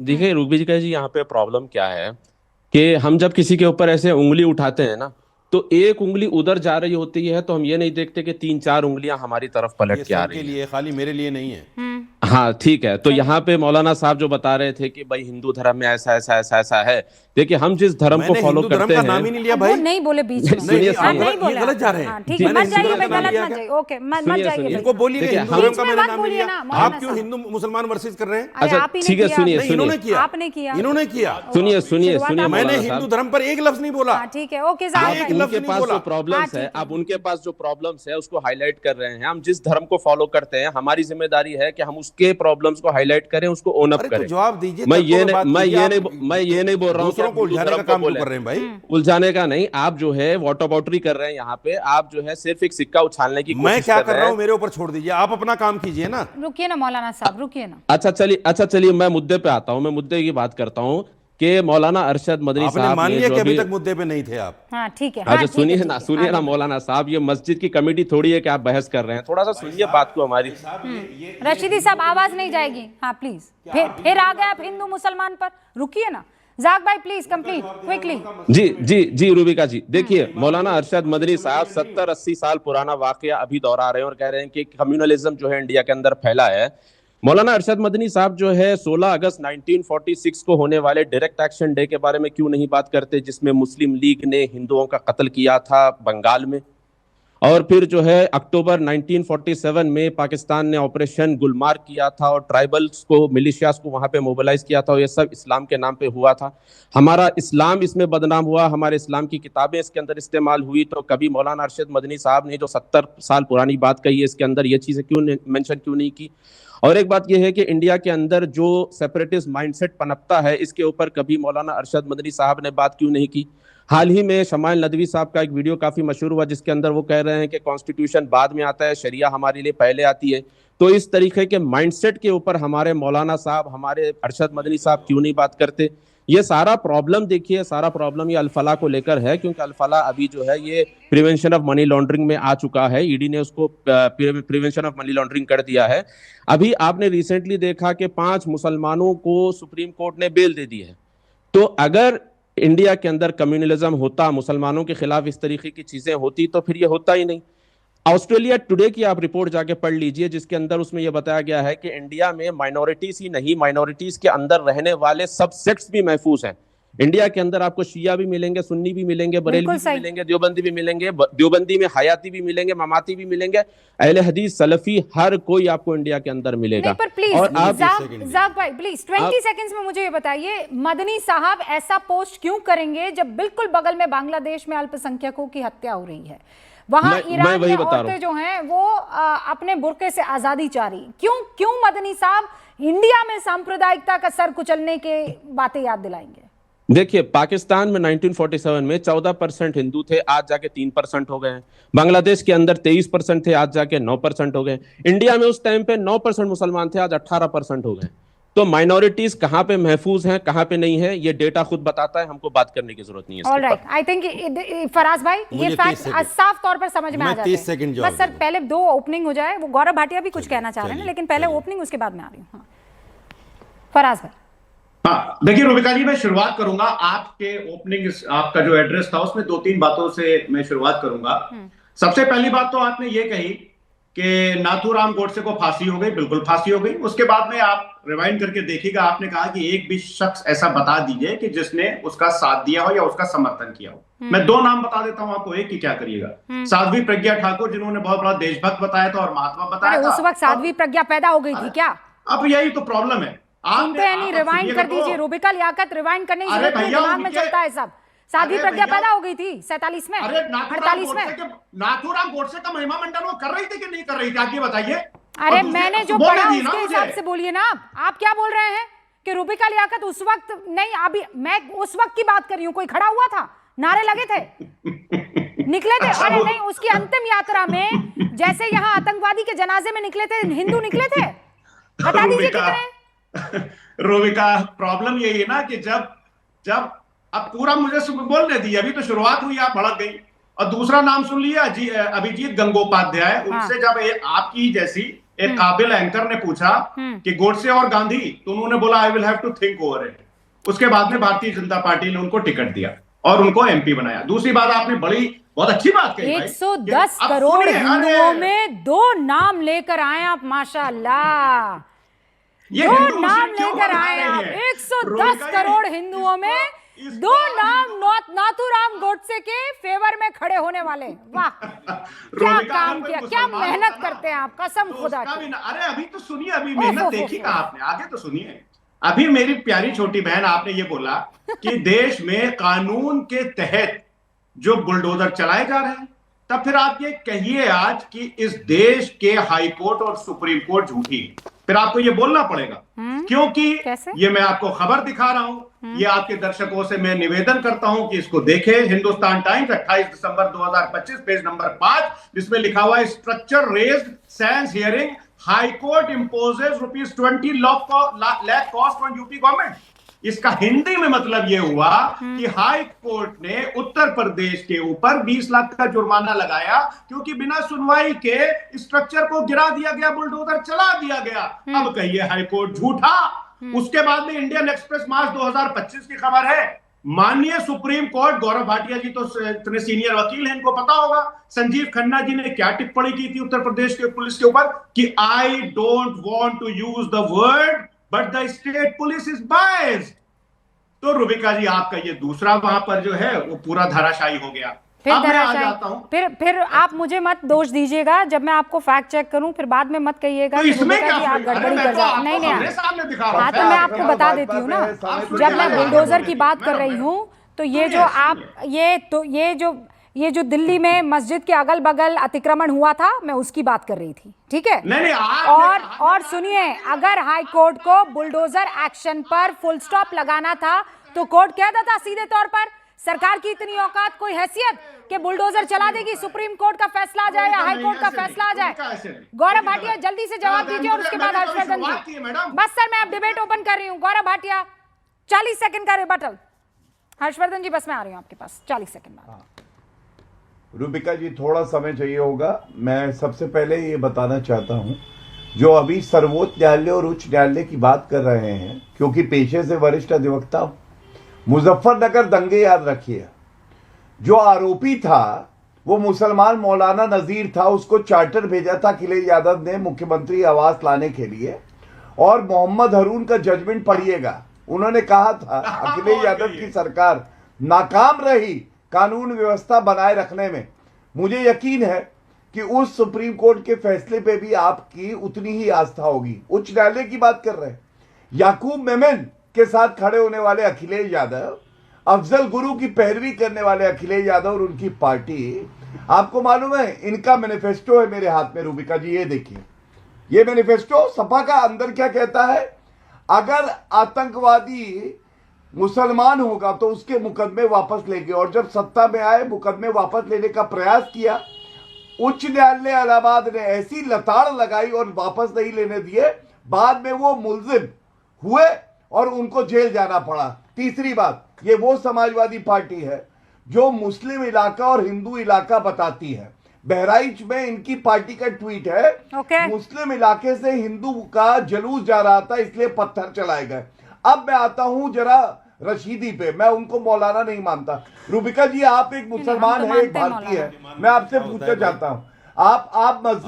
देखिए रूबी जी यहाँ पे प्रॉब्लम क्या है कि हम जब किसी के ऊपर ऐसे उंगली उठाते हैं ना, तो एक उंगली उधर जा रही होती है तो हम ये नहीं देखते कि तीन चार उंगलियां हमारी तरफ पलट ये के आ सबके रही हैं। लिए, खाली मेरे लिए नहीं है। हाँ ठीक है, तो चलिए। यहाँ पे मौलाना साहब जो बता रहे थे कि भाई हिंदू धर्म में ऐसा ऐसा ऐसा ऐसा है। देखिए हम जिस धर्म को मैंने फॉलो हिंदू धर्म करते का हैं। नाम ही नहीं लिया वो भाई। नहीं बोले बीच में। नहीं सुनिए नहीं, आप हाँ, सुनिए नहीं गलत, ये बोले गलत जा आपने। रहे हैं। हाँ, ठीक है, मैंने मत हिंदू जाइए धर्म भाई, का नाम गलत लिया मत क्या? जाइए। ओके, मत सुनिए जाइए सुनिए भाई। इनको बोलिए देखिए हिंदू हम धर्म बीच का में मैंने मत नाम नहीं बोलिए लिया। ना आप मौलाना क्यों साहब। हिंदू मुसलमान वर्सेस कर रहे हैं? अरे अच्छा आप ही ने ठीक है, किया सुनिए अभी। नहीं, इन्होंने सुनिए। किया। आपने किया। इन्होंने किया। सुनिए सुनिए शुरुआत सुनिए आप- मैंने मौलाना हिंदू साहब, धर्म पर एक लफ्ज नहीं बोला। हाँ ठीक है, ओके जाहिद आप एक भाई। लफ्ज उनके नहीं पास बोला। जो हाँ प्रॉब्लम्स है, ठीक है। आप उनके पास जो प्रॉब्लम्स है उसको हाईलाइट कर रहे हैं। हम जिस धर्म को फॉलो करते हैं, हमारी जिम्मेदारी है कि हम उसके प्रॉब्लम्स को हाईलाइट करें, उसको ओन अप अरे तो करें। जवाब दीजिए, मैं तर्कों ये में नहीं बात मैं कीजिए। ये आप नहीं मैं ये नहीं बोल रहा हूँ कि दूसरों आप को हिंदू उलझाने का धर्म को काम क्यों बोले। कर रहे हैं भाई? उलझाने का नहीं, आप जो है वाटर बाउटरी कर रहे हैं यहाँ पे। आप जो है सिर्फ एक सिक्का उछालने की मैं कोशिश क्या कर कर रहे रहा हैं। हूं मेरे ऊपर छोड़ दीजिए, आप अपना काम कीजिए ना। रुकिए ना मौलाना साहब, रुकिए ना। अच्छा चलिए मैं मुद्दे पे आता हूँ। मैं मुद्दे की बात करता हूँ कि मौलाना अरशद मदनी आपने साहब मान ने लिया जो कि अभी अभी। तक मुद्दे पे नहीं थे आप। हाँ ठीक है, हाँ अच्छा ठीक है, ठीक है। सुनिए आगे ना बढ़िए। मौलाना साहब, ये मस्जिद की कमेटी थोड़ी है कि आप बहस कर रहे हैं। थोड़ा सा सुनिए बात को हमारी। रशीदी साहब आवाज नहीं जाएगी। हाँ प्लीज। फिर आ गए आप हिंदू मुसलमान पर। रुकिए ना जाक भाई, प्लीज कंप्लीट क्विकली। जी रूबिका जी, देखिए मौलाना अरशद मदनी साहब 70-80 साल पुराना वाकया अभी दोहरा रहे हैं और कह रहे हैं कि कम्युनलिज्म जो है इंडिया के अंदर फैला है। मौलाना अरशद मदनी साहब जो है 16 अगस्त 1946 को होने वाले डायरेक्ट एक्शन डे के बारे में क्यों नहीं बात करते, जिसमें मुस्लिम लीग ने हिंदुओं का कत्ल किया था बंगाल में। और फिर जो है अक्टूबर 1947 में पाकिस्तान ने ऑपरेशन गुलमार्ग किया था और ट्राइबल्स को, मिलिशियास को वहां पे मोबिलाइज किया था, और ये सब इस्लाम के नाम पे हुआ था। हमारा इस्लाम इसमें बदनाम हुआ, हमारे इस्लाम की किताबें इसके अंदर इस्तेमाल हुई। तो कभी मौलाना अरशद मदनी साहब ने जो 70 साल पुरानी बात कही है, इसके अंदर ये चीज़ें क्यों मेंशन क्यों नहीं की? और एक बात यह है कि इंडिया के अंदर जो सेपरेटिस्ट माइंडसेट पनपता है, इसके ऊपर कभी मौलाना अरशद मदनी साहब ने बात क्यों नहीं की? हाल ही में शमाइल नदवी साहब का एक वीडियो काफी मशहूर हुआ, जिसके अंदर वो कह रहे हैं कि कॉन्स्टिट्यूशन बाद में आता है, शरिया हमारे लिए पहले आती है। तो इस तरीके के माइंडसेट के ऊपर हमारे मौलाना साहब, हमारे अरशद मदनी साहब क्यों नहीं बात करते? ये सारा प्रॉब्लम, देखिए सारा प्रॉब्लम ये अल्फला को लेकर है, क्योंकि अल्फला अभी जो है ये प्रिवेंशन ऑफ मनी लॉन्ड्रिंग में आ चुका है। ईडी ने उसको प्रिवेंशन ऑफ मनी लॉन्ड्रिंग कर दिया है। अभी आपने रिसेंटली देखा कि 5 मुसलमानों को सुप्रीम कोर्ट ने बेल दे दी है। तो अगर इंडिया के अंदर कम्युनलिज्म होता, मुसलमानों के खिलाफ इस तरीके की चीजें होती, तो फिर ये होता ही नहीं। ऑस्ट्रेलिया टुडे की आप रिपोर्ट जाके पढ़ लीजिए, जिसके अंदर उसमें यह बताया गया है कि इंडिया में माइनॉरिटीज ही नहीं, माइनॉरिटीज के अंदर रहने वाले सब सेक्ट्स भी महफूज हैं। इंडिया के अंदर आपको शिया भी मिलेंगे, सुन्नी भी मिलेंगे, बरेलवी भी मिलेंगे, देवबंदी भी मिलेंगे। देवबंदी में हयाती भी मिलेंगे, ममाती भी मिलेंगे, अहले हदीस, सलफी, हर कोई आपको इंडिया के अंदर मिलेगा। नहीं पर प्लीज और आप जाक भाई प्लीज 20 सेकंड्स में मुझे ये बताइए, मदनी साहब ऐसा पोस्ट क्यों करेंगे जब बिल्कुल बगल में बांग्लादेश में अल्पसंख्यकों की हत्या हो रही है, वहां ईरान में औरतें जो हैं वो अपने बुर्के से आजादी चाह रही, क्यों मदनी साहब इंडिया में सांप्रदायिकता का सर कुचलने के बातें याद दिलाएंगे? देखिए पाकिस्तान में 1947 में 14% हिंदू थे, आज जाके 3% हो गए हैं। बांग्लादेश के अंदर 23% थे, आज जाके 9% हो गए। इंडिया में उस टाइम पे 9% मुसलमान थे, आज 18% हो गए। तो माइनॉरिटीज कहां पे महफूज हैं, कहां पे नहीं है, ये डेटा खुद बताता है, हमको बात करने की जरूरत नहीं है। ऑलराइट, आई थिंक फराज भाई ये फैक्ट साफ तौर पर समझ में आ जाते हैं। बस सर पहले 2 ओपनिंग हो जाए, वो गौरव भाटिया भी कुछ कहना चाह रहे हैं, लेकिन पहले ओपनिंग, उसके बाद में आ रही हूँ। फराज भाई। हाँ देखिए रूबिका जी, मैं शुरुआत करूंगा आपके ओपनिंग, आपका जो एड्रेस था उसमें 2-3 बातों से मैं शुरुआत करूंगा। सबसे पहली बात तो आपने ये कही कि नाथूराम गोडसे को फांसी हो गई, बिल्कुल फांसी हो गई। उसके बाद में आप रिवाइंड करके देखिएगा, आपने कहा कि एक भी शख्स ऐसा बता दीजिए कि जिसने उसका साथ दिया हो या उसका समर्थन किया हो। मैं 2 नाम बता देता हूं आपको, एक की क्या करिएगा। साध्वी प्रज्ञा ठाकुर, जिन्होंने बहुत बड़ा देशभक्त बताया था और महात्मा बताया था। उस वक्त साध्वी प्रज्ञा पैदा हो गई थी क्या? अब यही तो प्रॉब्लम है। नहीं, रिवाइंड कर दीजिए रूबिका लियाकत, रिवाइंड करने की जरूरत नहीं, दिमाग में चलता है सब। साध्वी प्रज्ञा पैदा हो गई थी 47 में, 48 में। नाथूराम गोडसे का महिमा मंडन वो कर रही थी कि नहीं कर रही थी, आप ये बताइए। अरे मैंने जो पढ़ा उसके हिसाब से बोलिए ना। आप क्या बोल रहे हैं कि रूबिका लियाकत उस वक्त नहीं, अभी मैं उस वक्त की बात कर रही हूँ। कोई खड़ा हुआ था, नारे लगे थे, निकले थे? अरे नहीं, उसकी अंतिम यात्रा में जैसे यहाँ आतंकवादी के जनाजे में निकले थे हिंदू, निकले थे? बता दीजिए कितने। रूबिका प्रॉब्लम यही है ना कि जब अब पूरा मुझे बोलने दी, अभी तो शुरुआत हुई, आप भड़क गई। और दूसरा नाम सुन लिया अभिजीत गंगोपाध्याय, उनसे जब आपकी जैसी एक काबिल एंकर ने पूछा कि गोडसे और गांधी, तो उन्होंने बोला I will have to think over it. उसके बाद में भारतीय जनता पार्टी ने उनको टिकट दिया और उनको एमपी बनाया। दूसरी बात आपने बहुत अच्छी बात कही, 110 करोड़ हिंदुओं में 2 नाम लेकर आए आप, माशाल्लाह, 2 नाम लेकर आए आप। 110 करोड़ हिंदुओं में 2 नाम नाथूराम गोडसे के फेवर में खड़े होने वाले। वाह, क्या काम किया, क्या मेहनत करते हैं आप, कसम खुदा की। अरे अभी तो सुनिए, अभी मेहनत देखी ना आपने, आगे तो सुनिए। अभी मेरी प्यारी छोटी बहन, आपने ये बोला कि देश में कानून के तहत जो बुलडोजर चलाए जा रहे हैं, तब फिर आप ये कहिए आज कि इस देश के हाई कोर्ट और सुप्रीम कोर्ट झूठी, फिर आपको ये बोलना पड़ेगा। क्योंकि ये मैं आपको खबर दिखा रहा हूं, ये आपके दर्शकों से मैं निवेदन करता हूं कि इसको देखें। हिंदुस्तान टाइम्स 28 दिसंबर 2025 पेज नंबर 5, जिसमें लिखा हुआ है structure razed sans hearing, high court imposes ₹20 lakh cost on UP government. इसका हिंदी में मतलब यह हुआ कि हाई कोर्ट ने उत्तर प्रदेश के ऊपर 20 लाख का जुर्माना लगाया, क्योंकि बिना सुनवाई के स्ट्रक्चर को गिरा दिया गया, बुलडोजर चला दिया गया। अब कहिए हाई कोर्ट झूठा। उसके बाद में इंडियन एक्सप्रेस मार्च 2025 की खबर है, माननीय सुप्रीम कोर्ट, गौरव भाटिया जी तो इतने सीनियर वकील हैं, इनको पता होगा, संजीव खन्ना जी ने क्या टिप्पणी की थी उत्तर प्रदेश के पुलिस के ऊपर कि I don't want to use the word but the state police is biased. तो रुबिका जी, आपका ये दूसरा वहां पर जो है वो पूरा धराशायी हो गया। फिर आप मुझे मत दोष दीजिएगा, जब मैं आपको फैक्ट चेक करूं फिर बाद में मत कहिएगा तो इसमें क्या आप गड़बड़ी कर जाए। नहीं हाँ, तो मैं आपको बता देती हूँ ना, जब मैं बुलडोजर की बात कर रही हूँ तो ये जो आप ये जो दिल्ली में मस्जिद के अगल बगल अतिक्रमण हुआ था, मैं उसकी बात कर रही थी, ठीक है। नहीं, और सुनिए, अगर हाई कोर्ट को बुलडोजर एक्शन पर फुल स्टॉप लगाना था तो कोर्ट कहता था सीधे तौर पर, सरकार की इतनी औकात, कोई हैसियत कि बुलडोजर चला देगी, सुप्रीम कोर्ट का फैसला आ जाए या हाई कोर्ट का फैसला आ जाए। गौरव भाटिया जल्दी से जवाब दीजिए और उसके बाद हर्षवर्धन जी। बस सर, मैं अब डिबेट ओपन कर रही हूँ। गौरव भाटिया 40 सेकंड का रिबटल। हर्षवर्धन जी बस मैं आ रही हूँ आपके पास 40 सेकंड बाद। रुबिका जी, थोड़ा समय चाहिए होगा। मैं सबसे पहले ये बताना चाहता हूं, जो अभी सर्वोच्च न्यायालय और उच्च न्यायालय की बात कर रहे हैं, क्योंकि पेशे से वरिष्ठ अधिवक्ता, मुजफ्फरनगर दंगे याद रखिए, जो आरोपी था वो मुसलमान मौलाना नजीर था, उसको चार्टर भेजा था अखिलेश यादव ने मुख्यमंत्री आवास लाने के लिए, और मोहम्मद हरून का जजमेंट पढ़िएगा। उन्होंने कहा था अखिलेश यादव की सरकार नाकाम रही कानून व्यवस्था बनाए रखने में। मुझे यकीन है कि उस सुप्रीम कोर्ट के फैसले पे भी आपकी उतनी ही आस्था होगी। उच्च न्यायालय की बात कर रहे हैं, याकूब मेमन के साथ खड़े होने वाले अखिलेश यादव, अफजल गुरु की पैरवी करने वाले अखिलेश यादव और उनकी पार्टी, आपको मालूम है इनका मैनिफेस्टो है मेरे हाथ में। रुबिका जी, ये देखिए, ये मैनिफेस्टो सपा का अंदर क्या कहता है, अगर आतंकवादी मुसलमान होगा तो उसके मुकदमे वापस लेंगे, और जब सत्ता में आए मुकदमे वापस लेने का प्रयास किया, उच्च न्यायालय इलाहाबाद ने ऐसी लताड़ लगाई और वापस नहीं लेने दिए, बाद में वो मुलजिम हुए और उनको जेल जाना पड़ा। तीसरी बात, ये वो समाजवादी पार्टी है जो मुस्लिम इलाका और हिंदू इलाका बताती है। बहराइच में इनकी पार्टी का ट्वीट है, मुस्लिम इलाके से हिंदू का जुलूस जा रहा था इसलिए पत्थर चलाए गए। अब मैं आता हूं जरा रशीदी पे, मैं उनको मौलाना नहीं मानता। रुबिका जी, आप एक मुसलमान है, एक भारतीय है, मैं आपसे पूछना चाहता हूं, आप मस्जिद